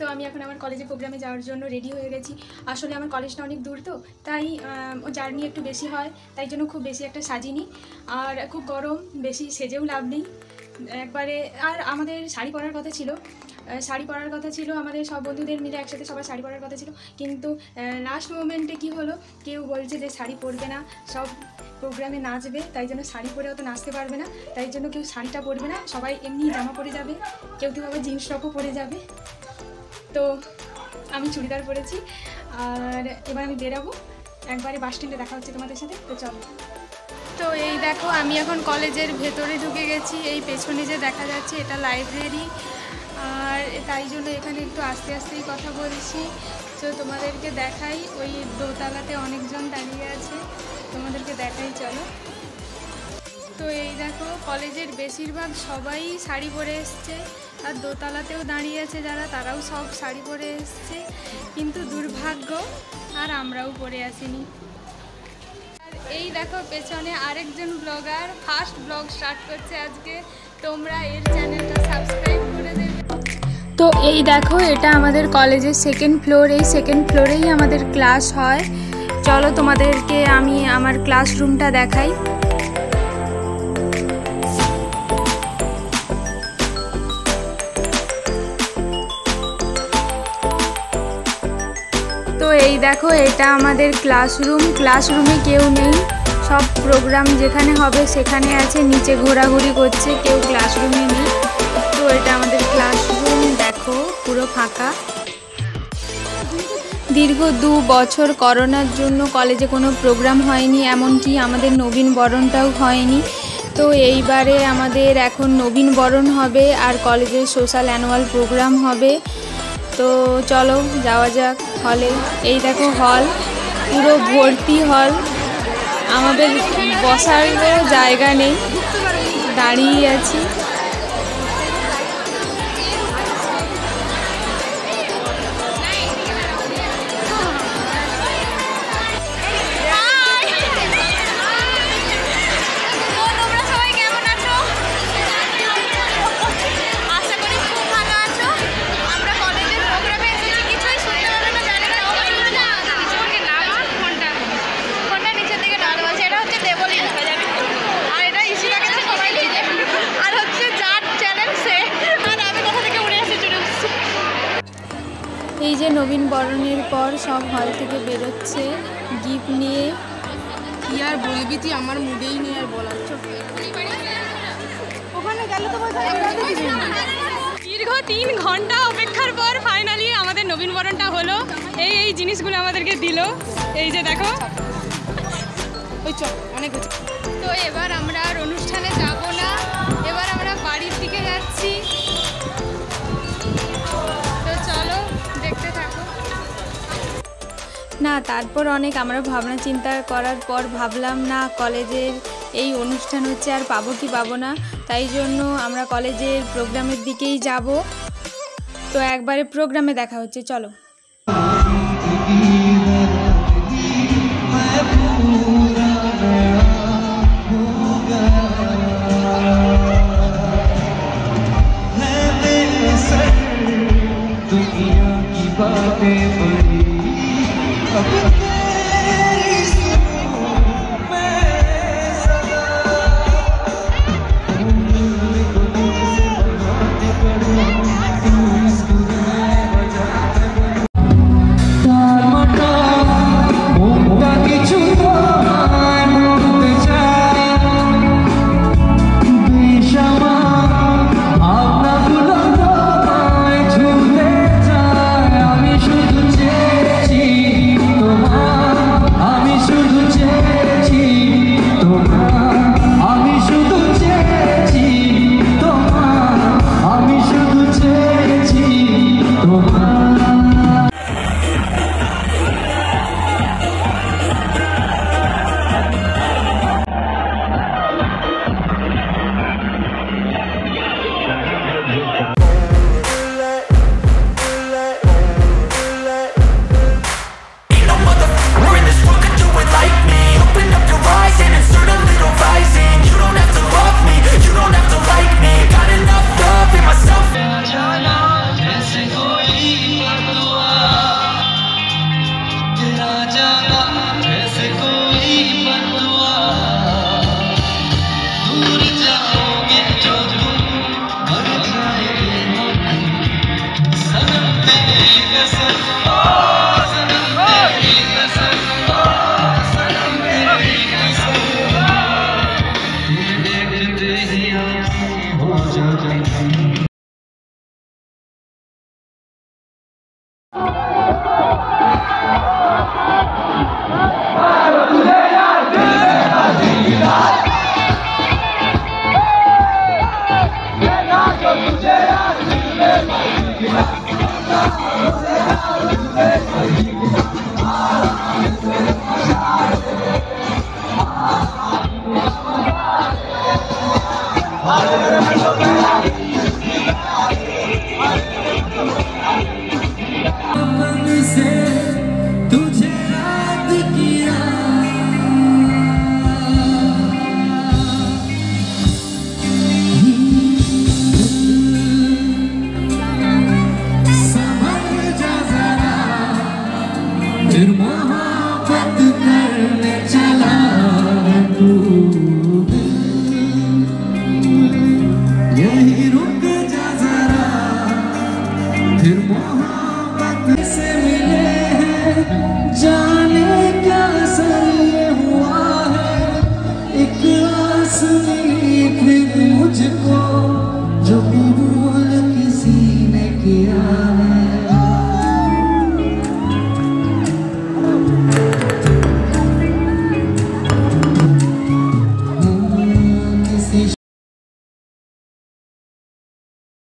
তো আমি এখন আমার কলেজে প্রোগ্রামে যাওয়ার জন্য রেডি হয়ে গেছি। আসলে আমার কলেজটা অনেক দূর, তো তাই জার্নি একটু বেশি হয়, তাই জন্য খুব বেশি একটা সাজিনি। আর খুব গরম, বেশি সেজেও লাভ নেই একবারে। আর আমাদের শাড়ি পরার কথা ছিল, আমাদের সব বন্ধুদের মিলে একসাথে সবার শাড়ি পরার কথা ছিল, কিন্তু লাস্ট মোমেন্টে কি হলো, কেউ বলছে যে শাড়ি পরবে না, সব প্রোগ্রামে নাচবে, তাই জন্য শাড়ি পরেও তো নাচতে পারবে না, তাই জন্য কেউ শাড়িটা পরবে না, সবাই এমনি জামা পরে যাবে, কেউ আবার জিন্স টপও পরে যাবে। তো আমি চুড়িদার পরেছি, আর এবার আমি বেরাবো, একবারে বাস স্ট্যান্ডে দেখা হচ্ছে তোমাদের সাথে। তো চলো। তো এই দেখো, আমি এখন কলেজের ভেতরে ঢুকে গেছি। এই পেছনে যে দেখা যাচ্ছে এটা লাইব্রেরি, আর তাই জন্য এখানে একটু আস্তে আস্তেই কথা বলছি। তো তোমাদেরকে দেখাই, ওই দোতলাতে অনেকজন দাঁড়িয়ে আছে, তোমাদেরকে দেখাই, চলো। তো এই দেখো, কলেজের বেশিরভাগ সবাই শাড়ি পরে এসছে, আর দোতলাতেও দাঁড়িয়ে আছে যারা, তারাও সব শাড়ি পরে এসছে, কিন্তু দুর্ভাগ্য আর আমরাও পরে আসিনি। আর এই দেখো পেছনে আরেকজন ব্লগার ফার্স্ট ব্লগ স্টার্ট করছে আজকে, তোমরা এর চ্যানেলটা সাবস্ক্রাইব করে দেবে। তো এই দেখো, এটা আমাদের কলেজের সেকেন্ড ফ্লোর, এই সেকেন্ড ফ্লোরেই আমাদের ক্লাস হয়। চলো তোমাদেরকে আমি আমার ক্লাসরুমটা দেখাই। তো এই দেখো, এটা আমাদের ক্লাসরুমে কেউ নেই, সব প্রোগ্রাম যেখানে হবে সেখানে আছে, নিচে ঘোরাঘুরি করছে, কেউ ক্লাসরুমে নেই। তো এটা আমাদের ক্লাসরুম, দেখো পুরো ফাঁকা। দীর্ঘ 2 বছর করোনার জন্য কলেজে কোনো প্রোগ্রাম হয়নি, এমনকি আমাদের নবীনবরণটাও হয়নি। তো এইবারে আমাদের এখন নবীনবরণ হবে, আর কলেজের সোশ্যাল অ্যানুয়াল প্রোগ্রাম হবে। তো চলো যাওয়া যাক হলে। এই দেখো হল, পুরো ভর্তি হল, আমাদের বসারও জায়গা নেই, দাঁড়িয়ে আছি। এই যে নবীনবরণের পর সব হল থেকে বেরোচ্ছে গিফট নিয়ে। কি আর বলবি তুই, আমার মুডেই নেই আর বলার। ওখানে গেলে তো দীর্ঘ 3 ঘন্টা অপেক্ষার পর ফাইনালি আমাদের নবীনবরণটা হলো। এই জিনিসগুলো আমাদেরকে দিল, এই যে দেখো। ওই চল, অনেক হচ্ছে। তো এবার আমরা আর অনুষ্ঠানে যাব না, এবার আমরা বাড়ির দিকে যাচ্ছি। তো চলো দেখতে থাকো। না, তারপর অনেক আমরা ভাবনা চিন্তা করার পর ভাবলাম না, কলেজের এই অনুষ্ঠান হচ্ছে, আর পাবো কি পাবো না, তাই জন্য আমরা কলেজের প্রোগ্রামের দিকেই যাব। তো একবারে প্রোগ্রামে দেখা হচ্ছে, চলো। Hallelujah.